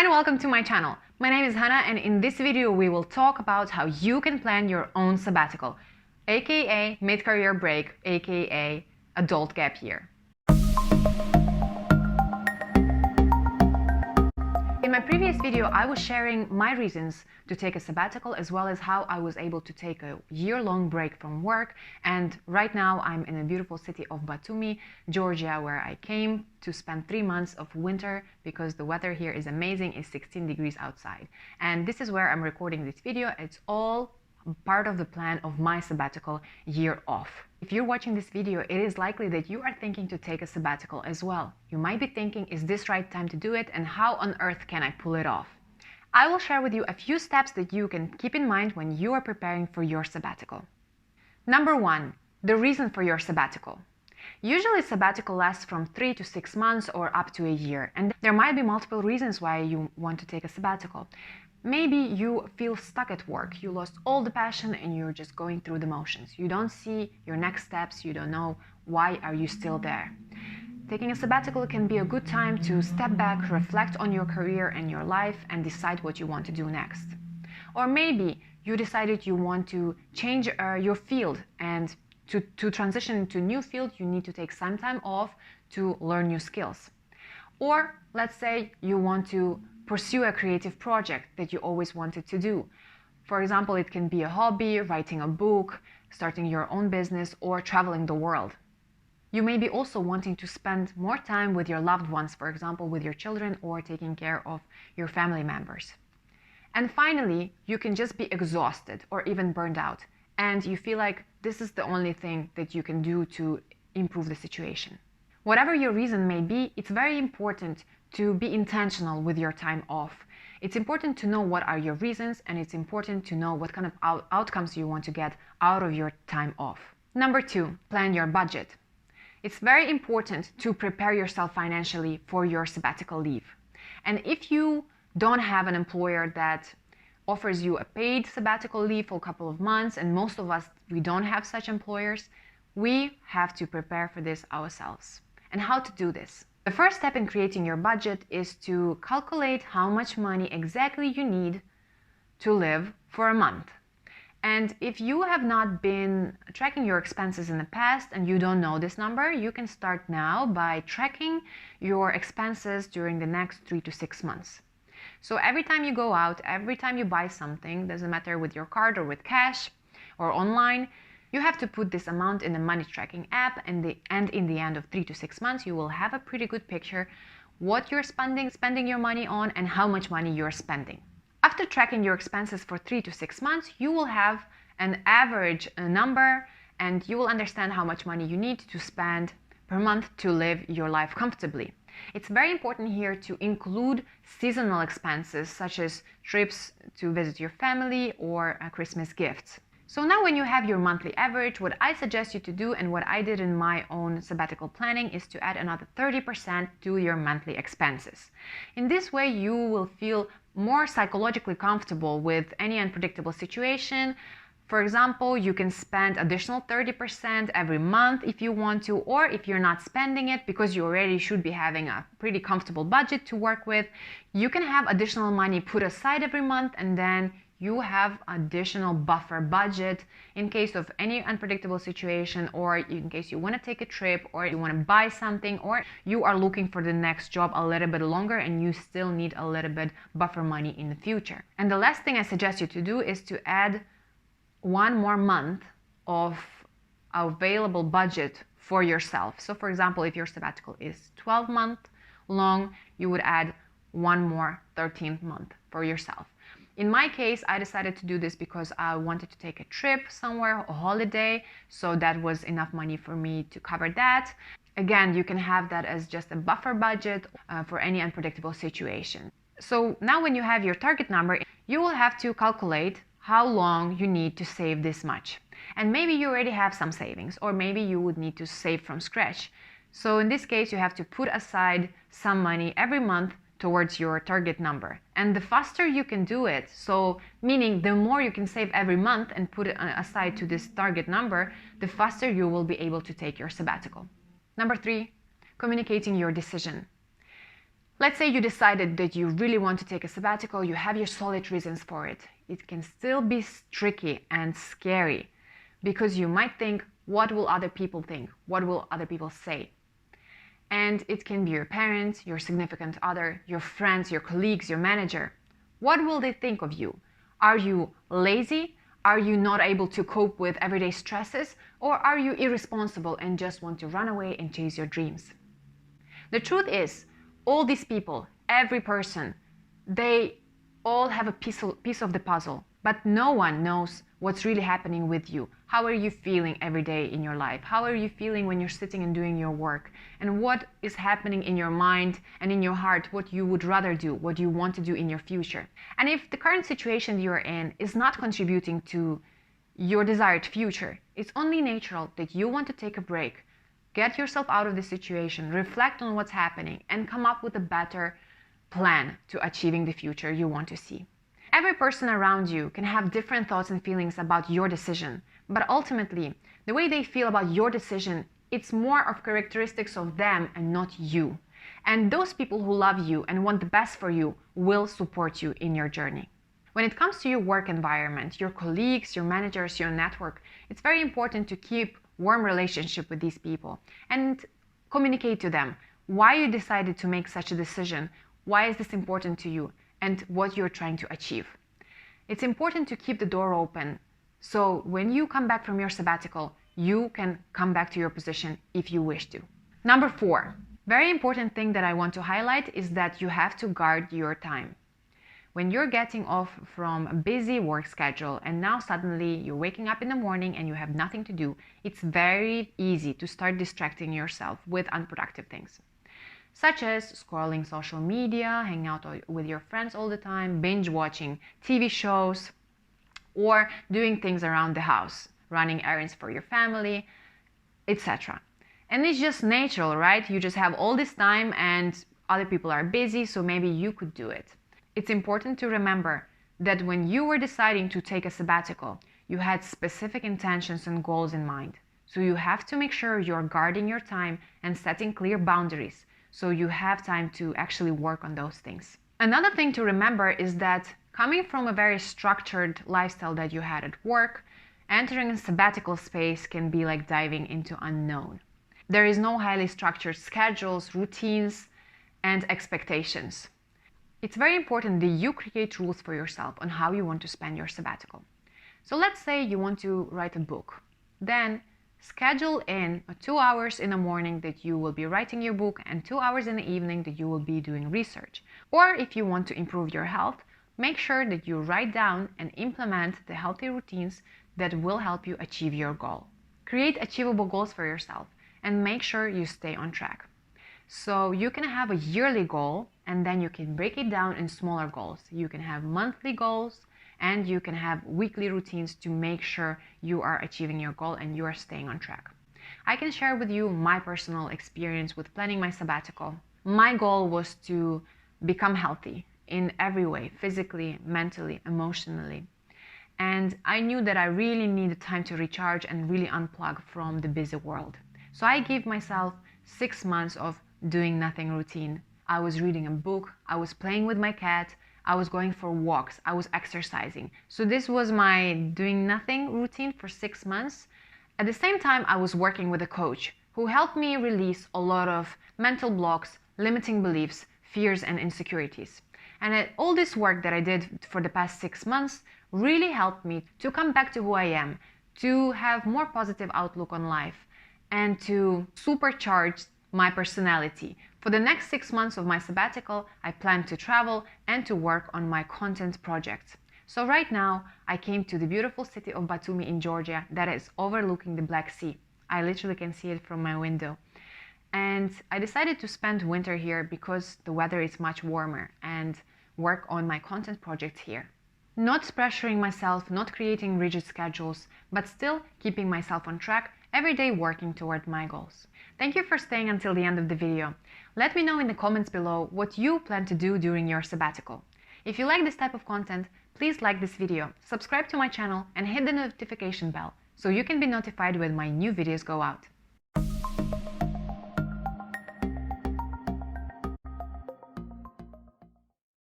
Hi and welcome to my channel. My name is Hannah and in this video we will talk about how you can plan your own sabbatical, aka mid-career break, aka adult gap year. In my previous video, I was sharing my reasons to take a sabbatical as well as how I was able to take a year-long break from work. And right now I'm in a beautiful city of Batumi, Georgia, where I came to spend 3 months of winter because the weather here is amazing. It's 16 degrees outside. And this is where I'm recording this video. It's all part of the plan of my sabbatical year off. If you're watching this video, it is likely that you are thinking to take a sabbatical as well. You might be thinking, is this right time to do it and how on earth can I pull it off? I will share with you a few steps that you can keep in mind when you are preparing for your sabbatical. Number 1, the reason for your sabbatical. Usually sabbatical lasts from 3 to 6 months or up to a year, and there might be multiple reasons why you want to take a sabbatical. Maybe you feel stuck at work, you lost all the passion and you're just going through the motions. You don't see your next steps, you don't know why are you still there. Taking a sabbatical can be a good time to step back, reflect on your career and your life and decide what you want to do next. Or maybe you decided you want to change your field, and to transition into a new field you need to take some time off to learn new skills. Or let's say you want to pursue a creative project that you always wanted to do. For example, it can be a hobby, writing a book, starting your own business, or traveling the world. You may be also wanting to spend more time with your loved ones, for example, with your children or taking care of your family members. And finally, you can just be exhausted or even burned out, and you feel like this is the only thing that you can do to improve the situation. Whatever your reason may be, it's very important to be intentional with your time off. It's important to know what are your reasons, and it's important to know what kind of outcomes you want to get out of your time off. Number 2, plan your budget. It's very important to prepare yourself financially for your sabbatical leave. And if you don't have an employer that offers you a paid sabbatical leave for a couple of months, and most of us, we don't have such employers, we have to prepare for this ourselves. And how to do this? The first step in creating your budget is to calculate how much money exactly you need to live for a month. And if you have not been tracking your expenses in the past and you don't know this number, you can start now by tracking your expenses during the next 3 to 6 months. So every time you go out, every time you buy something, doesn't matter with your card or with cash or online, you have to put this amount in the money tracking app, and in the end of 3 to 6 months, you will have a pretty good picture what you're spending your money on and how much money you're spending. After tracking your expenses for 3 to 6 months, you will have an average number and you will understand how much money you need to spend per month to live your life comfortably. It's very important here to include seasonal expenses such as trips to visit your family or Christmas gifts. So now when you have your monthly average, what I suggest you to do and what I did in my own sabbatical planning is to add another 30% to your monthly expenses. In this way, you will feel more psychologically comfortable with any unpredictable situation. For example, you can spend additional 30% every month if you want to, or if you're not spending it because you already should be having a pretty comfortable budget to work with, you can have additional money put aside every month, and then you have additional buffer budget in case of any unpredictable situation, or in case you want to take a trip, or you want to buy something, or you are looking for the next job a little bit longer and you still need a little bit buffer money in the future. And the last thing I suggest you to do is to add 1 more month of available budget for yourself. So for example, if your sabbatical is 12 months long, you would add 1 more 13th month for yourself. In my case, I decided to do this because I wanted to take a trip somewhere, a holiday, so that was enough money for me to cover that. Again, you can have that as just a buffer budget for any unpredictable situation. So now when you have your target number, you will have to calculate how long you need to save this much. And maybe you already have some savings, or maybe you would need to save from scratch. So in this case, you have to put aside some money every month towards your target number. And the faster you can do it, so meaning the more you can save every month and put it aside to this target number, the faster you will be able to take your sabbatical. Number 3, communicating your decision. Let's say you decided that you really want to take a sabbatical, you have your solid reasons for it. It can still be tricky and scary because you might think, what will other people think? What will other people say? And it can be your parents, your significant other, your friends, your colleagues, your manager. What will they think of you? Are you lazy? Are you not able to cope with everyday stresses? Or are you irresponsible and just want to run away and chase your dreams? The truth is, all these people, every person, they all have a piece of the puzzle, but no one knows what's really happening with you. How are you feeling every day in your life? How are you feeling when you're sitting and doing your work? And what is happening in your mind and in your heart, what you would rather do, what you want to do in your future? And if the current situation you're in is not contributing to your desired future, it's only natural that you want to take a break, get yourself out of the situation, reflect on what's happening, and come up with a better plan to achieving the future you want to see. Every person around you can have different thoughts and feelings about your decision, but ultimately, the way they feel about your decision, it's more of characteristics of them and not you. And those people who love you and want the best for you will support you in your journey. When it comes to your work environment, your colleagues, your managers, your network, it's very important to keep warm relationship with these people and communicate to them why you decided to make such a decision, why is this important to you, and what you're trying to achieve. It's important to keep the door open so when you come back from your sabbatical, you can come back to your position if you wish to. Number 4, very important thing that I want to highlight is that you have to guard your time. When you're getting off from a busy work schedule and now suddenly you're waking up in the morning and you have nothing to do, it's very easy to start distracting yourself with unproductive things, such as scrolling social media, hanging out with your friends all the time, binge watching TV shows, or doing things around the house, running errands for your family, etc. And it's just natural, right? You just have all this time and other people are busy, so maybe you could do it. It's important to remember that when you were deciding to take a sabbatical, you had specific intentions and goals in mind. So you have to make sure you're guarding your time and setting clear boundaries so you have time to actually work on those things. Another thing to remember is that coming from a very structured lifestyle that you had at work, entering a sabbatical space can be like diving into unknown. There is no highly structured schedules, routines, and expectations. It's very important that you create rules for yourself on how you want to spend your sabbatical. So let's say you want to write a book. Then schedule in 2 hours in the morning that you will be writing your book and 2 hours in the evening that you will be doing research. Or if you want to improve your health, make sure that you write down and implement the healthy routines that will help you achieve your goal. Create achievable goals for yourself and make sure you stay on track. So you can have a yearly goal and then you can break it down in smaller goals. You can have monthly goals and you can have weekly routines to make sure you are achieving your goal and you are staying on track. I can share with you my personal experience with planning my sabbatical. My goal was to become healthy in every way, physically, mentally, emotionally. And I knew that I really needed time to recharge and really unplug from the busy world. So I gave myself 6 months of doing nothing routine. I was reading a book, I was playing with my cat, I was going for walks, I was exercising. So this was my doing nothing routine for 6 months. At the same time, I was working with a coach who helped me release a lot of mental blocks, limiting beliefs, fears, and insecurities. And all this work that I did for the past 6 months really helped me to come back to who I am, to have more positive outlook on life, and to supercharge my personality. For the next 6 months of my sabbatical, I plan to travel and to work on my content projects. So right now, I came to the beautiful city of Batumi in Georgia that is overlooking the Black Sea. I literally can see it from my window. And I decided to spend winter here because the weather is much warmer and work on my content projects here. Not pressuring myself, not creating rigid schedules, but still keeping myself on track, every day working toward my goals. Thank you for staying until the end of the video. Let me know in the comments below what you plan to do during your sabbatical. If you like this type of content, please like this video, subscribe to my channel and hit the notification bell so you can be notified when my new videos go out.